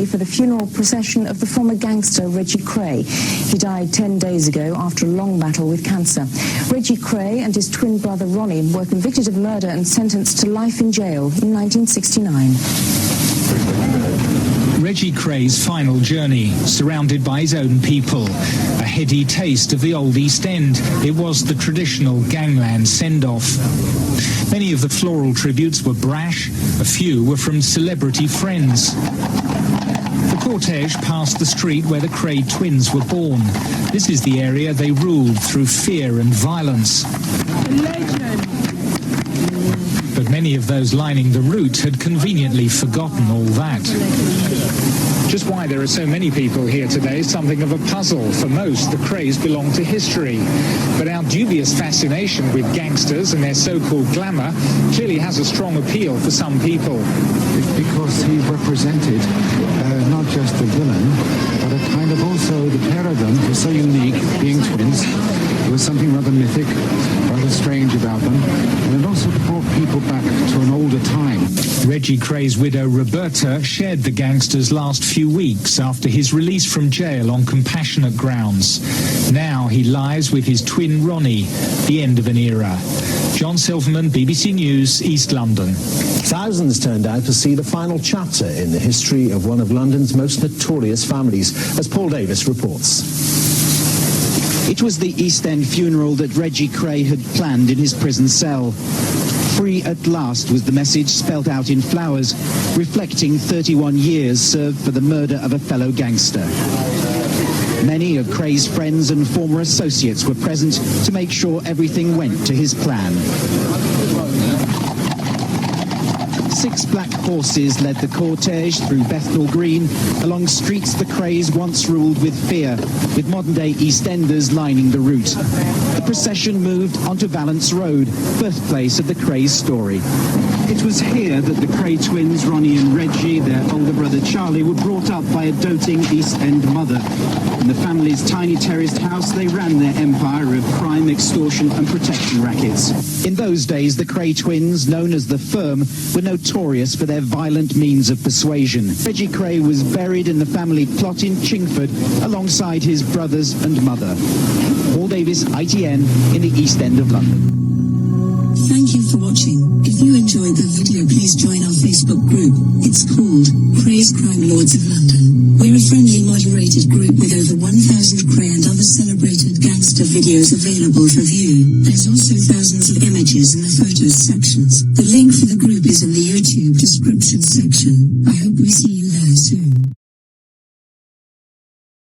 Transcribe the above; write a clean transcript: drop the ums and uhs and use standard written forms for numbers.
For the funeral procession of the former gangster Reggie Kray. He died 10 days ago after a long battle with cancer. Reggie Kray and his twin brother Ronnie were convicted of murder and sentenced to life in jail in 1969. Reggie Kray's final journey, surrounded by his own people. A heady taste of the old East End. It was the traditional gangland send-off. Many of the floral tributes were brash, a few were from celebrity friends. The cortege passed the street where the Kray twins were born. This is the area they ruled through fear and violence. But many of those lining the route had conveniently forgotten all that. Just why there are so many people here today is something of a puzzle. For most, the Krays belong to history. But our dubious fascination with gangsters and their so-called glamour clearly has a strong appeal for some people. It's because he represented not just the villain, but a kind of also the pair of them were so unique, being twins. There was something rather mythic, rather strange about them, and it also brought people back to an older time. Reggie Kray's widow Roberta shared the gangster's last few weeks after his release from jail on compassionate grounds. Now he lies with his twin Ronnie, the end of an era. John Silverman, BBC News, East London. Thousands turned out to see the final chapter in the history of one of London's most notorious families, as Paul Davis reports. It was the East End funeral that Reggie Kray had planned in his prison cell. Free at last was the message spelt out in flowers, reflecting 31 years served for the murder of a fellow gangster. Many of Kray's friends and former associates were present to make sure everything went to his plan. 6 black horses led the cortege through Bethnal Green, along streets the Krays once ruled with fear, with modern-day EastEnders lining the route. The procession moved onto Vallance Road, birthplace of the Krays story. It was here that the Kray twins, Ronnie and Reggie, their older brother Charlie, were brought up by a doting East End mother. In the family's tiny terraced house, they ran their empire of crime, extortion and protection rackets. In those days, the Kray twins, known as the Firm, were notorious for their violent means of persuasion. Reggie Kray was buried in the family plot in Chingford alongside his brothers and mother. Paul Davis, ITN, in the East End of London. Thank you for watching. If you enjoyed the video, please join our Facebook group. It's called Krays Crime Lords of London. We're a friendly, moderated group with over 1,000 Kray and other celebrated gangster videos available for view. There's also thousands of images in the photos sections. The link for the group is in the YouTube description section. I hope we see you there soon.